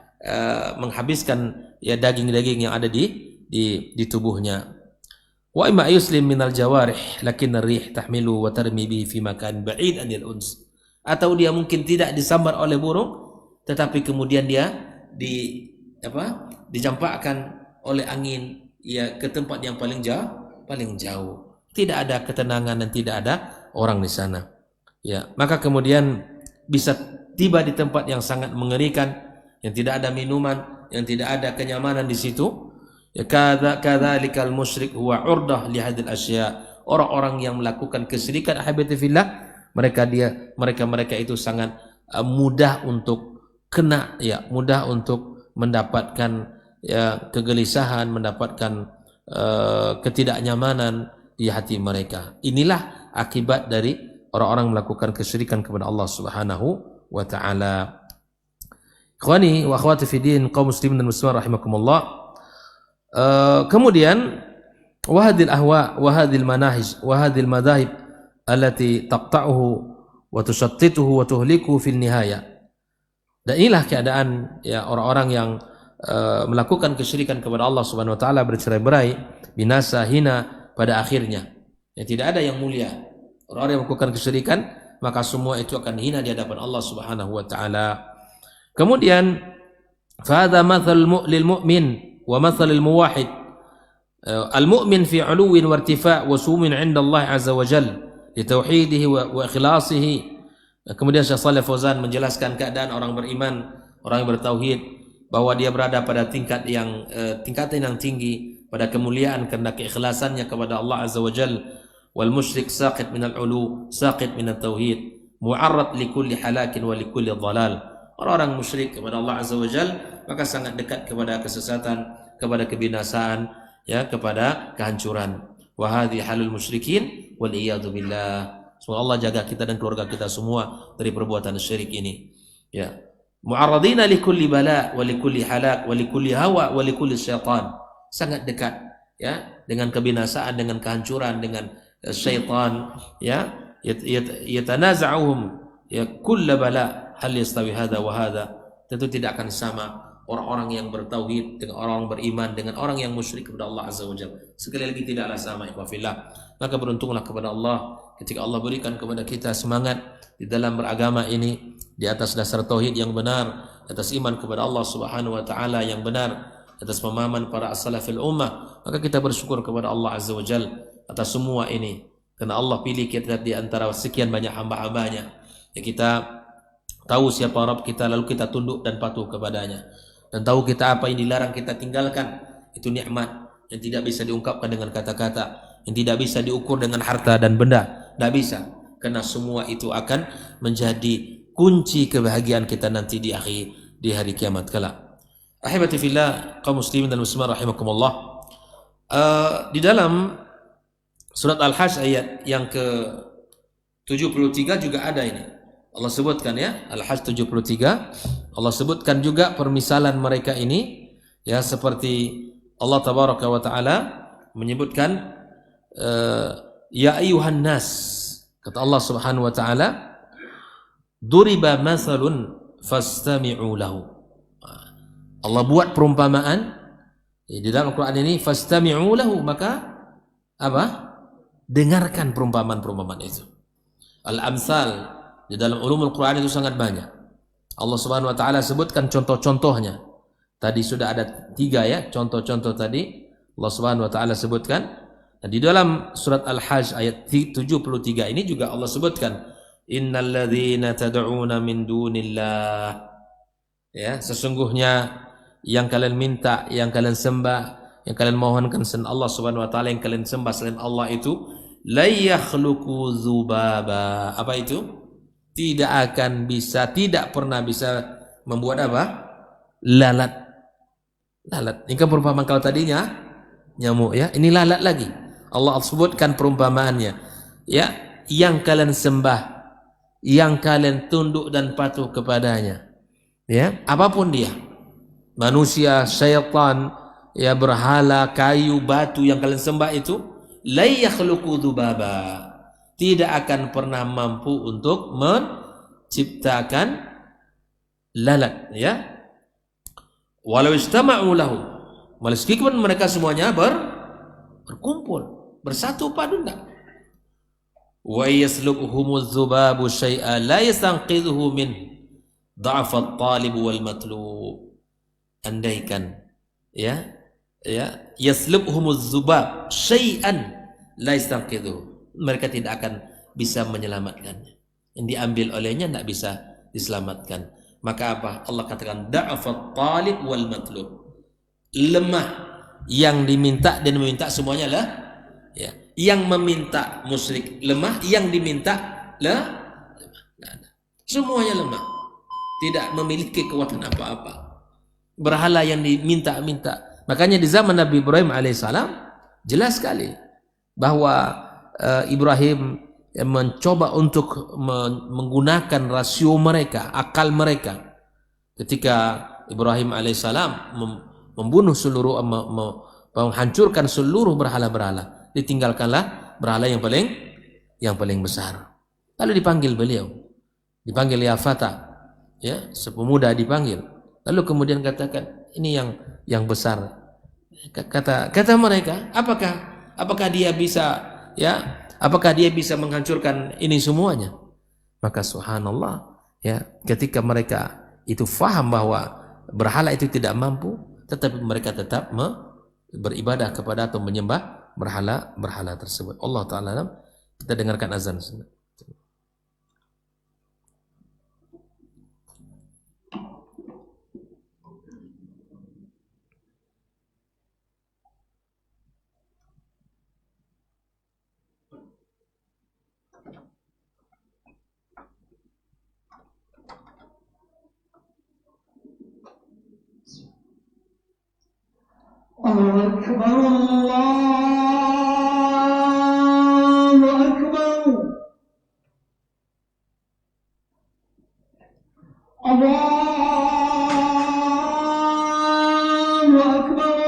menghabiskan ya daging-daging yang ada di tubuhnya. Wa imma yuslim minal jawarih lakin ar-rih tahmilu wa tarmi bihi fi makan ba'id anil uns. Atau dia mungkin tidak disambar oleh burung, tetapi kemudian dia dicampakkan oleh angin ya ke tempat yang paling jauh. Tidak ada ketenangan dan tidak ada orang di sana. Ya, maka kemudian bisa tiba di tempat yang sangat mengerikan, yang tidak ada minuman, yang tidak ada kenyamanan di situ. Ya, kadzalikal musyrik huwa urdah li hadil asya. Orang-orang yang melakukan kesyirikan ahibati fillah, mereka itu sangat mudah untuk kena, ya, mudah untuk mendapatkan ya kegelisahan, mendapatkan ketidaknyamanan di hati mereka. Inilah akibat dari orang-orang melakukan kesyirikan kepada Allah Subhanahu wa taala. Ikhwani wa akhwati fi din, kaum muslimin dan muslimat rahimakumullah. Kemudian wahadil ahwa wa hadil manahij wa hadil madahib allati taqta'uhu wa tushattituhu wa tuhlikuhu fil nihaya. Dan inilah keadaan ya orang-orang yang melakukan kesyirikan kepada Allah Subhanahu wa taala, bercerai-berai, binasa, hina pada akhirnya. Ya, tidak ada yang mulia. Orang-orang yang melakukan kesyirikan, maka semua itu akan hina di hadapan Allah Subhanahu wa taala. Kemudian فهذا مثل للمؤمن ومثل الموحد المؤمن في علو وارتفاع وسمو عند الله عز وجل لتوحيده وإخلاصه. Kemudian Syekh Shalih Fauzan menjelaskan keadaan orang beriman, orang yang bertauhid, bahwa dia berada pada tingkatan yang tinggi, pada kemuliaan karena keikhlasannya kepada Allah Azza wa Jal. Wal musyrik saqit minal ulu, saqit minat tauhid, mu'arrad likulli halakin wa likulli dhalal. Orang-orang musyrik kepada Allah Azza wa Jal maka sangat dekat kepada kesesatan, kepada kebinasaan, ya, kepada kehancuran. Wa hadhi halul musyrikin wal iyadu billah. Semoga Allah jaga kita dan keluarga kita semua dari perbuatan syirik ini. Ya. Mu'arradina likulli bala wa likulli halak wa likulli hawa wa likulli syaitan. Sangat dekat, ya, dengan kebinasaan, dengan kehancuran, dengan syaitan, ya. Yatanaza'uhum ya kulla bala hal yastawi hadha wa hadha. Tentu tidak akan sama orang-orang yang bertauhid dengan orang beriman dengan orang yang musyrik kepada Allah Azza wa Jalla. Sekali lagi tidaklah sama, ikhwafillah. Maka beruntunglah kepada Allah ketika Allah berikan kepada kita semangat di dalam beragama ini di atas dasar tauhid yang benar, atas iman kepada Allah Subhanahu wa taala yang benar, atas pemahaman para as-salafil ummah. Maka kita bersyukur kepada Allah Azza wa Jalla atas semua ini. Karena Allah pilih kita di antara sekian banyak hamba-hambanya. Ya, kita tahu siapa Rabb kita, lalu kita tunduk dan patuh kepadanya. Dan tahu kita apa yang dilarang kita tinggalkan. Itu nikmat yang tidak bisa diungkapkan dengan kata-kata, yang tidak bisa diukur dengan harta dan benda. Tidak bisa. Karena semua itu akan menjadi kunci kebahagiaan kita nanti di hari kiamat kelak. Ahibati fillah, kaum muslimin dan muslimat rahimakumullah. Di dalam surat Al-Hajj ayat yang ke-73 juga ada ini. Allah sebutkan, ya, Al-Hajj 73. Allah sebutkan juga permisalan mereka ini, ya, seperti Allah tabaraka wa taala menyebutkan ya ayyuhan nas, kata Allah Subhanahu wa taala, duriba mathalun fastami'u lahu. Allah buat perumpamaan di dalam Al-Qur'an ini, fastami'u lahu, maka apa? Dengarkan perumpamaan-perumpamaan itu. Al-amsal di dalam ulumul Quran itu sangat banyak. Allah Subhanahu wa taala sebutkan contoh-contohnya. Tadi sudah ada 3, ya, contoh-contoh tadi Allah Subhanahu wa taala sebutkan. Dan di dalam surat Al-Hajj ayat 73 ini juga Allah sebutkan, innalladzina tad'una min dunillah. Ya, sesungguhnya yang kalian minta, yang kalian sembah, yang kalian mohonkan selain Allah Subhanahu wa taala, yang kalian sembah selain Allah itu, la yakhluqu dzubaba. Apa itu? Tidak akan bisa, tidak pernah bisa membuat apa? Lalat. Lalat. Ini kan perumpamaan kalau tadinya nyamuk, ya. Ini lalat lagi. Allah sebutkan perumpamaannya. Ya, yang kalian sembah, yang kalian tunduk dan patuh kepadanya. Ya, apapun dia. Manusia, syaitan, ya, berhala, kayu, batu yang kalian sembah itu, la yakhluqu dzubaba. Tidak akan pernah mampu untuk menciptakan lalat, ya. Walau istama'u lahu, meskipun mereka semuanya berkumpul, bersatu padu enggak. Wa yaslubhumuz zubabu syai'a la yastanqidhuhu min dha'fat talib wal matlub. Andaikan, ya, yaslubhumuz zubab syai'an la yastanqidhuhu, mereka tidak akan bisa menyelamatkannya. Yang diambil olehnya tidak bisa diselamatkan. Maka apa? Allah katakan da'afat talib wal matlub. Lemah yang diminta dan meminta semuanya lah, ya. Yang meminta musyrik lemah, yang diminta lemah. Semuanya lemah. Tidak memiliki kekuatan apa-apa. Berhala yang diminta-minta. Makanya di zaman Nabi Ibrahim alaihissalam jelas sekali bahwa Ibrahim mencoba untuk menggunakan rasio mereka, akal mereka. Ketika Ibrahim alaihissalam membunuh seluruh, menghancurkan seluruh berhala-berhala, ditinggalkanlah berhala yang paling besar. Lalu dipanggil beliau, dipanggil ya fata, ya, sepemuda dipanggil. Lalu kemudian katakan, ini yang besar. Kata mereka, apakah dia bisa, ya, apakah dia bisa menghancurkan ini semuanya? Maka subhanallah, ya, ketika mereka itu faham bahwa berhala itu tidak mampu, tetapi mereka tetap beribadah kepada atau menyembah berhala tersebut. Allah Ta'ala alam. Kita dengarkan azan. الله أكبر الله أكبر الله أكبر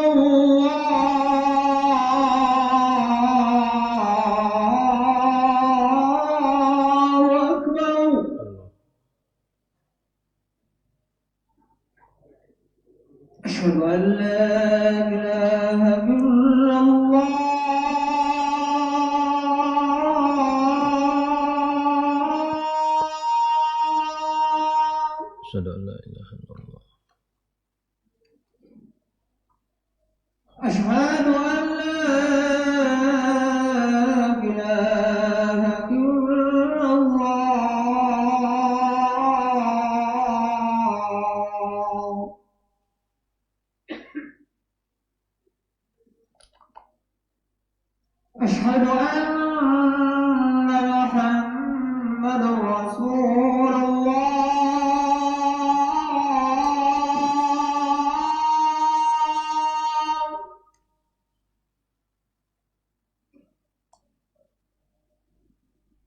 الله أكبر أشهد أن لا إله إلا الله أشهد أن لا إله إلا الله أشهد أن لا إله إلا الله أشهد أن محمدا رسول الله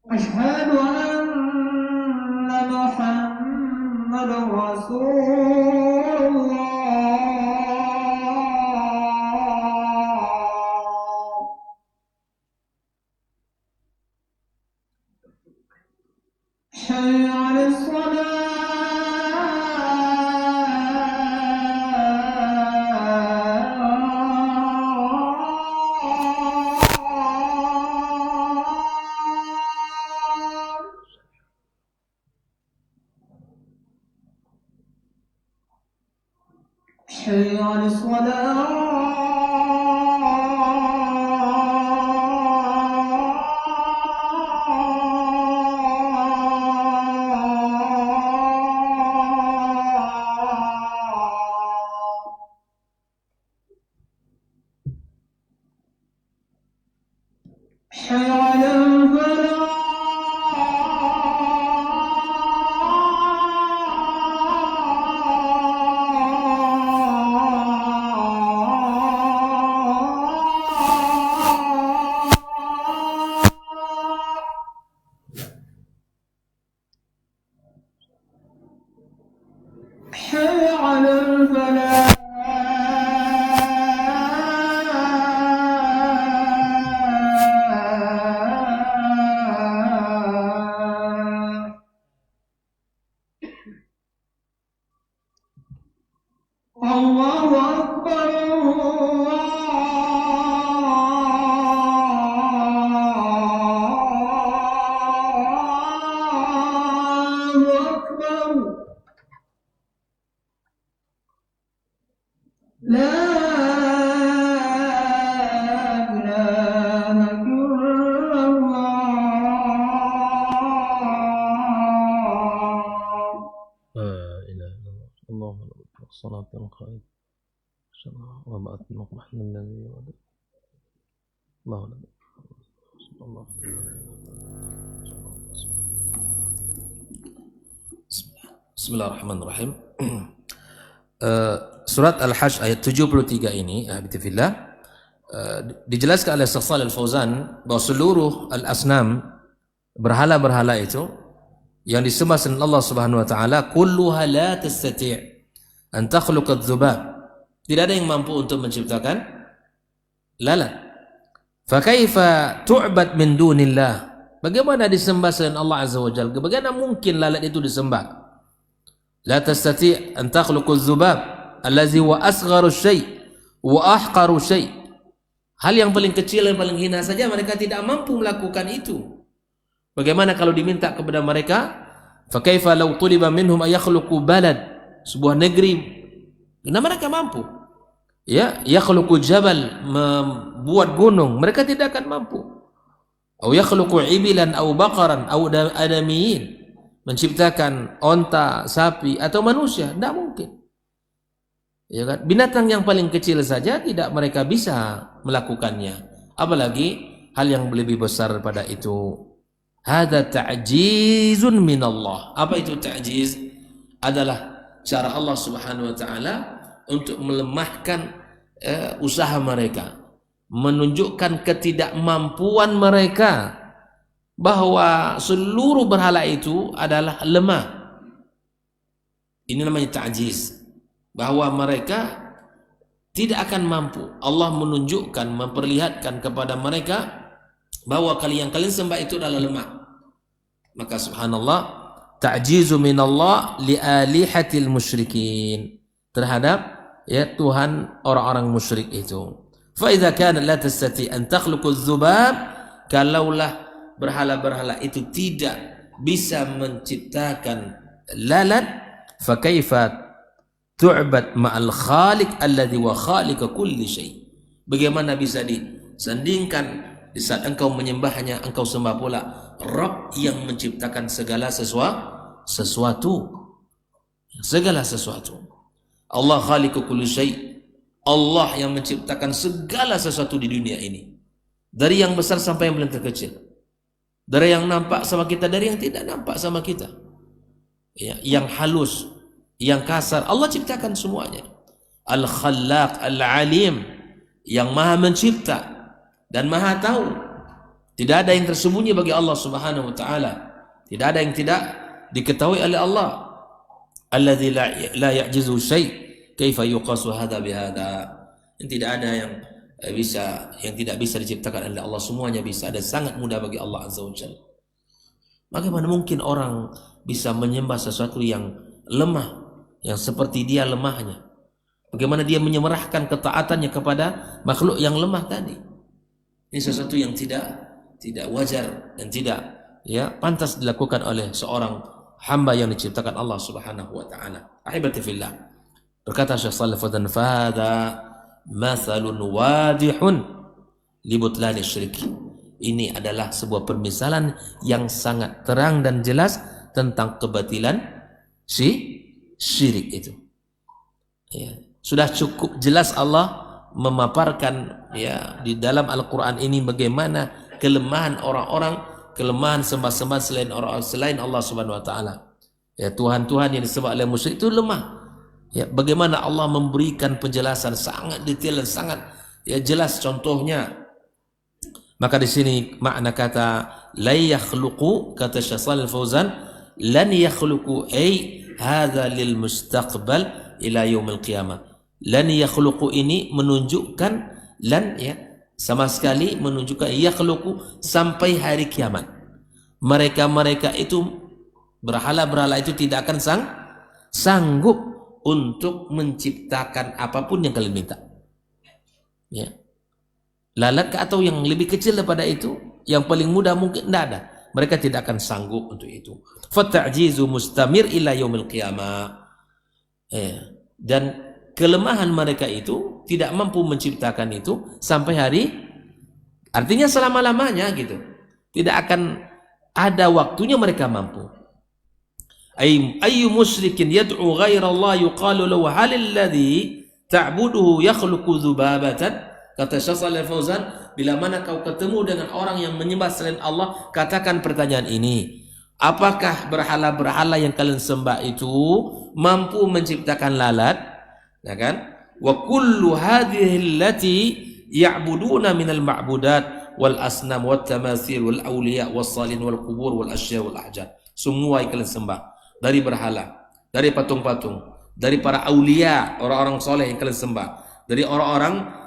أشهد أن محمدا رسول الله حي على الصلاة حي على الصلاة حي على الفلاح حي على الفلاح الله أكبر الله أكبر لا إله إلا الله لا إله إلا الله الله أكبر الصلاة الخير وبعث المطمئن الذي وعد الله أكبر الله Bismillahirrahmanirrahim. Surat Al-Hajj ayat 73 ini, Habibullah, dijelaskan oleh Syekh Shalih Al-Fauzan bahwa seluruh al-asnam, berhala-berhala itu yang disembah selain Allah Subhanahu wa taala, kulluha la tastati' an takhluqa adh-dhubab. Tidak ada yang mampu untuk menciptakan lalat. Fa kaifa tu'bad min dunillah? Bagaimana disembah selain Allah Azza wa Jalla? Bagaimana mungkin lalat itu disembah? La tastati' an takhluqa adh-dhubab allazi wa asgharu syai' wa ahqaru syai'. Hal yang paling kecil dan paling hina saja mereka tidak mampu melakukan itu. Bagaimana kalau diminta kepada mereka? Fa kaifa law tuliba minhum ay yakhluqu balad, sebuah negeri Karena mereka mampu. Ya, yakhluqu jabal, membuat gunung, mereka tidak akan mampu. Au yakhluqu ibilan au baqaran au adamiyin, menciptakan onta, sapi atau manusia, tidak mungkin. Ya kan? Binatang yang paling kecil saja tidak mereka bisa melakukannya, apalagi hal yang lebih besar daripada itu. Hadza ta'jizun minallah. Apa itu ta'jiz? Adalah cara Allah Subhanahu wa taala untuk melemahkan usaha mereka, menunjukkan ketidakmampuan mereka, bahwa seluruh berhala itu adalah lemah. Ini namanya ta'jiz, bahwa mereka tidak akan mampu. Allah menunjukkan, memperlihatkan kepada mereka bahwa kalian sembah itu adalah lemah. Maka subhanallah, ta'jizu minallah li alihatil musyrikin, terhadap ya Tuhan orang-orang musyrik itu. Fa idza kana la tastati an takhluqu dzubab, kalaulah berhala-berhala itu tidak bisa menciptakan lalat, fa kaifa tu'bad ma'al khaliq alladhi wa khaliqa kulli syai. Bagaimana bisa disandingkan di saat engkau menyembahnya, engkau sembah pula Rabb yang menciptakan segala sesuatu. Segala sesuatu. Allah khaliqu kulli syai. Allah yang menciptakan segala sesuatu di dunia ini. Dari yang besar sampai yang paling terkecil. Dari yang nampak sama kita, dari yang tidak nampak sama kita. Ya, yang halus, yang kasar, Allah ciptakan semuanya. Al-Khallaq, Al-Alim, yang maha mencipta dan maha tahu. Tidak ada yang tersembunyi bagi Allah Subhanahu wa taala. Tidak ada yang tidak diketahui oleh Allah. Alladzi la ya'jizu syai', kaifa yuqasu hadza bihadza. Yang tidak ada yang tidak bisa diciptakan oleh Allah, semuanya bisa. Ada sangat mudah bagi Allah Azza wa Jalla. Bagaimana mungkin orang bisa menyembah sesuatu yang lemah, yang seperti dia lemahnya? Bagaimana dia menyerahkan ketaatannya kepada makhluk yang lemah tadi? Ini sesuatu yang tidak wajar dan tidak pantas dilakukan oleh seorang hamba yang diciptakan Allah Subhanahu wa taala. Ahibati fillah. Berkata Syekh Shalih Fauzan, "Fahadha mathalun wadihun li butlani syirk." Ini adalah sebuah permisalan yang sangat terang dan jelas tentang kebatilan syirik itu. Ya, sudah cukup jelas Allah memaparkan di dalam Al-Qur'an ini bagaimana kelemahan orang-orang, kelemahan sembah-sembah selain Allah Subhanahu wa taala. Ya, Tuhan-tuhan yang disembah oleh musyrik itu lemah. Ya, bagaimana Allah memberikan penjelasan sangat detail dan sangat jelas contohnya. Maka di sini makna kata la yakhluqu, kata Syekh Shalih Fauzan, lan yakhluqu ay hadza lil mustaqbal ila yaumil qiyamah. Lan yakhluqu ini menunjukkan sama sekali menunjukkan yakhluqu sampai hari kiamat. Mereka itu berhala-berhala itu tidak akan sanggup untuk menciptakan apapun yang kalian minta. Ya. Lalat atau yang lebih kecil daripada itu, yang paling mudah mungkin tidak ada. Mereka tidak akan sanggup untuk itu. Fata'jizu mustamir ila yaumil qiyamah. Dan kelemahan mereka itu tidak mampu menciptakan itu sampai hari, artinya selama-lamanya gitu. Tidak akan ada waktunya mereka mampu. Ayyu musyrikin yad'u ghairallah yuqalu lahu halil ladzi ta'buduhu yakhluqu dzubabatan. Kata Syekh Shalih Fauzan, bila mana kau ketemu dengan orang yang menyembah selain Allah, katakan pertanyaan ini: apakah berhala-berhala yang kalian sembah itu mampu menciptakan lalat? Ya kan? Wa kullu hadhihi allati ya'buduna minal ma'budat wal asnam wat tamathil wal awliya was salin wal qubur wal asya wal ahjar. Semua yang kalian sembah, dari berhala, dari patung-patung, dari para aulia, orang-orang soleh yang kalian sembah, dari orang-orang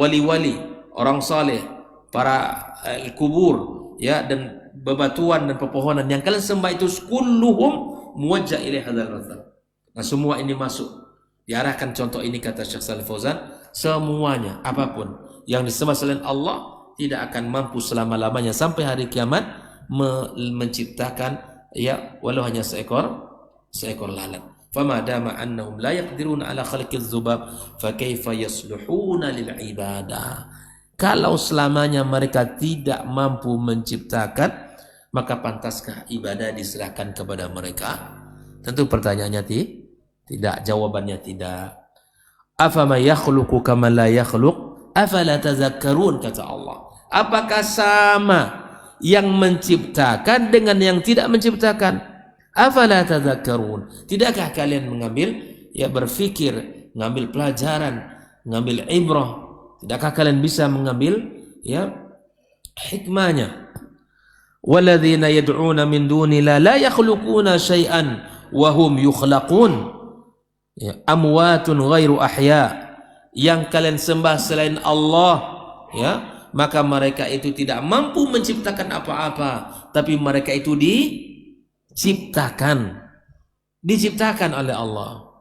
wali-wali, orang saleh, para kubur, dan bebatuan dan pepohonan yang kalian sembah itu kulluhum muwajjah ilaihi hadzal mathal. Nah, semua ini masuk diarahkan contoh ini, kata Syekh Shalih Fauzan, semuanya apapun yang disembah selain Allah tidak akan mampu selama-lamanya sampai hari kiamat menciptakan walau hanya seekor lalat. Fama dama annahum la yaqdiruna ala khalqiz dzubab fa kaifa yasluhuna lil ibadah. Kalau selamanya mereka tidak mampu menciptakan, maka pantaskah ibadah diserahkan kepada mereka? Tentu pertanyaannya tidak, jawabannya tidak. Afama yakhluqu kama la yakhluq afala tadhakkarun, kata Allah. Apakah sama yang menciptakan dengan yang tidak menciptakan? Afala tadhakkarun. Tidakkah kalian berpikir, mengambil pelajaran, mengambil ibrah? Tidakkah kalian bisa mengambil hikmahnya? Walladzina yad'una min dunillah la yakhluquna syai'an wa hum yukhlaqun. Amwatun ghairu ahya. Yang kalian sembah selain Allah, maka mereka itu tidak mampu menciptakan apa-apa, tapi mereka itu diciptakan oleh Allah.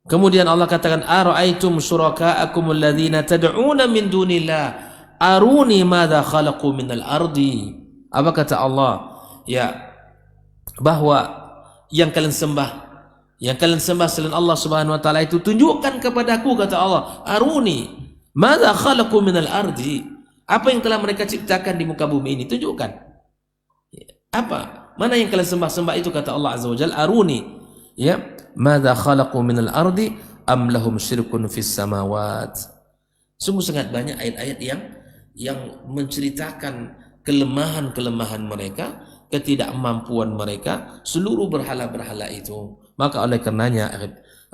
Kemudian Allah katakan, ara'aitum syuraka'akum alladhina tad'una min dunillah aruni madza khalaqu minal ardi. Apa kata Allah? Bahwa yang kalian sembah selain Allah Subhanahu wa taala itu, tunjukkan kepadaku, kata Allah, aruni madza khalaqu minal ardi. Apa yang telah mereka ciptakan di muka bumi ini, tunjukkan. Apa? Mana yang kalian sembah itu, kata Allah Azza wa Jalla, aruni madza khalaqu minal ardi am lahum syirkun fis samawat. Sungguh sangat banyak ayat-ayat yang menceritakan kelemahan-kelemahan mereka, ketidakmampuan mereka, seluruh berhala-berhala itu. Maka oleh karenanya,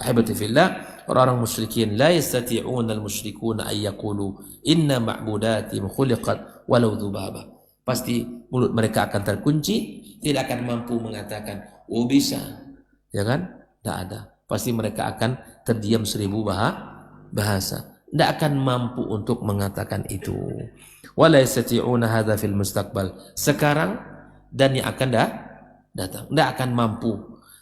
ahibati fillah, orang-orang musyrikin, la yastati'una al-musyrikuna ay yaqulu inna ma'budatim khuliqat walau dzubaba. Pasti mulut mereka akan terkunci, tidak akan mampu mengatakan, oh bisa, tidak ada. Pasti mereka akan terdiam 1000 bahasa, tidak akan mampu untuk mengatakan itu. Wala yastati'una hadza fil mustaqbal, sekarang dan yang akan datang, tidak akan mampu.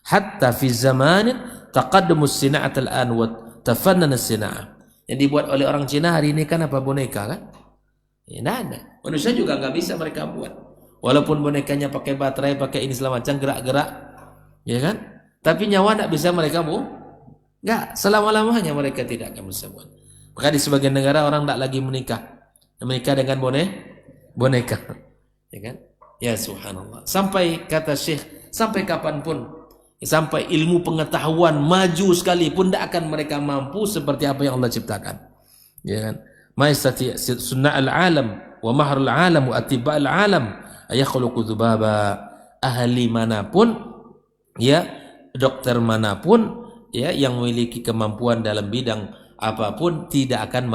Hatta fi zamanin taqaddamus sina'at al-an wa tafannana as-sina'ah. Yang dibuat oleh orang Cina hari ini kan apa? Boneka kan? Tidak ada. Manusia juga nggak bisa mereka buat. Walaupun bonekanya pakai baterai, pakai ini segala macam, gerak-gerak, tapi nyawa tidak bisa mereka nggak, selama-lamanya mereka tidak akan bisa buat. Maka di sebagian negara orang tidak lagi menikah dengan boneka, ya subhanallah. Sampai kata Syekh, sampai kapanpun, sampai ilmu pengetahuan maju sekalipun, tidak akan mereka mampu seperti apa yang Allah ciptakan. Ma'istati sunnah al-alam wa mahrul alam wa atibba al-alam ayakhluqu dzubaba. Ahli manapun, dokter manapun, yang memiliki kemampuan dalam bidang apapun, tidak akan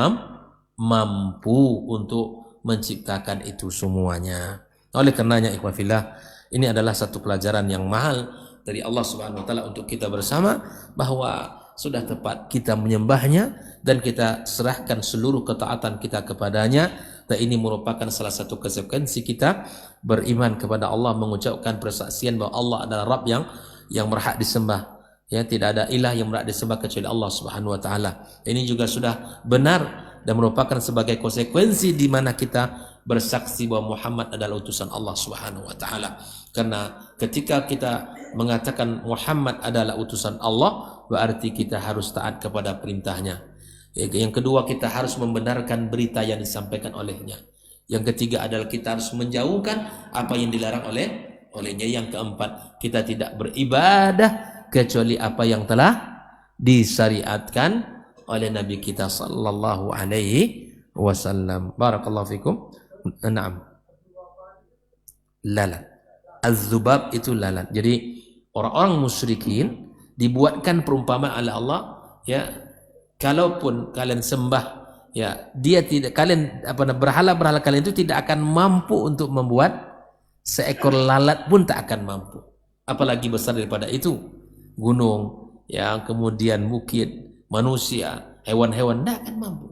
mampu untuk menciptakan itu semuanya. Oleh karenanya, ikhwan fillah, ini adalah satu pelajaran yang mahal dari Allah Subhanahu wa taala untuk kita bersama, bahwa sudah tepat kita menyembahnya dan kita serahkan seluruh ketaatan kita kepadanya. Dan ini merupakan salah satu konsekuensi kita beriman kepada Allah, mengucapkan persaksian bahwa Allah adalah Rabb yang berhak disembah. Tidak ada ilah yang berhak disembah kecuali Allah Subhanahu wa taala. Ini juga sudah benar dan merupakan sebagai konsekuensi di mana kita bersaksi bahwa Muhammad adalah utusan Allah Subhanahu wa taala. Karena ketika kita mengatakan Muhammad adalah utusan Allah, berarti kita harus taat kepada perintahnya. Yang kedua, kita harus membenarkan berita yang disampaikan olehnya. Yang ketiga adalah kita harus menjauhkan apa yang dilarang olehnya. Yang keempat, kita tidak beribadah kecuali apa yang telah disyariatkan oleh Nabi kita sallallahu alaihi wasallam. Barakallahu fikum. Naam. Lalat. Az-zubab itu lalat. Jadi orang-orang musyrikin dibuatkan perumpamaan oleh Allah, kalaupun kalian sembah, dia tidak, kalian berhala-berhala kalian itu tidak akan mampu untuk membuat seekor lalat pun, tak akan mampu. Apalagi besar daripada itu, gunung, kemudian bukit, manusia, hewan-hewan, tidak akan mampu.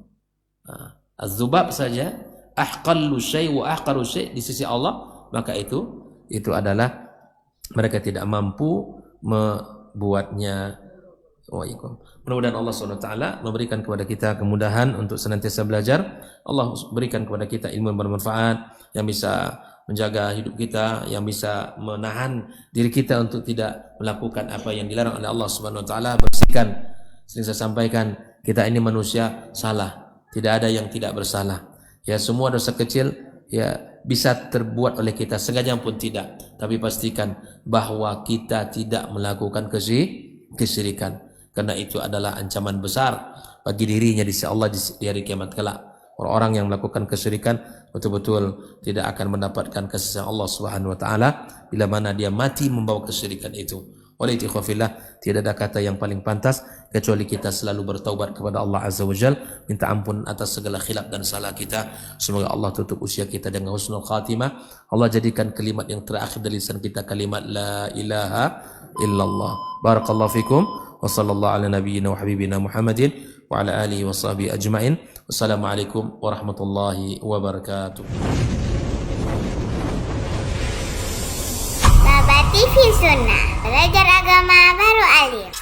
Az-zubab saja ahqallu syai' wa ahqaru syai' di sisi Allah, maka itu adalah mereka tidak mampu membuatnya. Mudah-mudahan Allah SWT memberikan kepada kita kemudahan untuk senantiasa belajar. Allah berikan kepada kita ilmu yang bermanfaat, yang bisa menjaga hidup kita, yang bisa menahan diri kita untuk tidak melakukan apa yang dilarang oleh Allah Subhanahu wa taala. Bersihkan. Sering saya sampaikan, kita ini manusia salah, tidak ada yang tidak bersalah. Ya, semua dosa kecil ya bisa terbuat oleh kita, sengaja pun tidak. Tapi pastikan bahwa kita tidak melakukan kesyirikan, karena itu adalah ancaman besar bagi dirinya di sisi Allah di hari kiamat kelak. Orang-orang yang melakukan kesyirikan betul-betul tidak akan mendapatkan kasih sayang Allah Subhanahu wa taala bila mana dia mati membawa kesyirikan itu. Oleh itu khafillah, tidak ada kata yang paling pantas kecuali kita selalu bertaubat kepada Allah Azza wa Jal, minta ampun atas segala khilaf dan salah kita. Semoga Allah tutup usia kita dengan husnul khatimah. Allah jadikan kalimat yang terakhir dari lisan kita kalimat la ilaha illallah. Barakallahu fikum wa sallallahu ala nabiyyina wa habibina Muhammadin wa ala alihi wa sahbihi ajma'in. Wassalamualaikum warahmatullahi wabarakatuh. Baba TV Sunnah, belajar agama baru alim.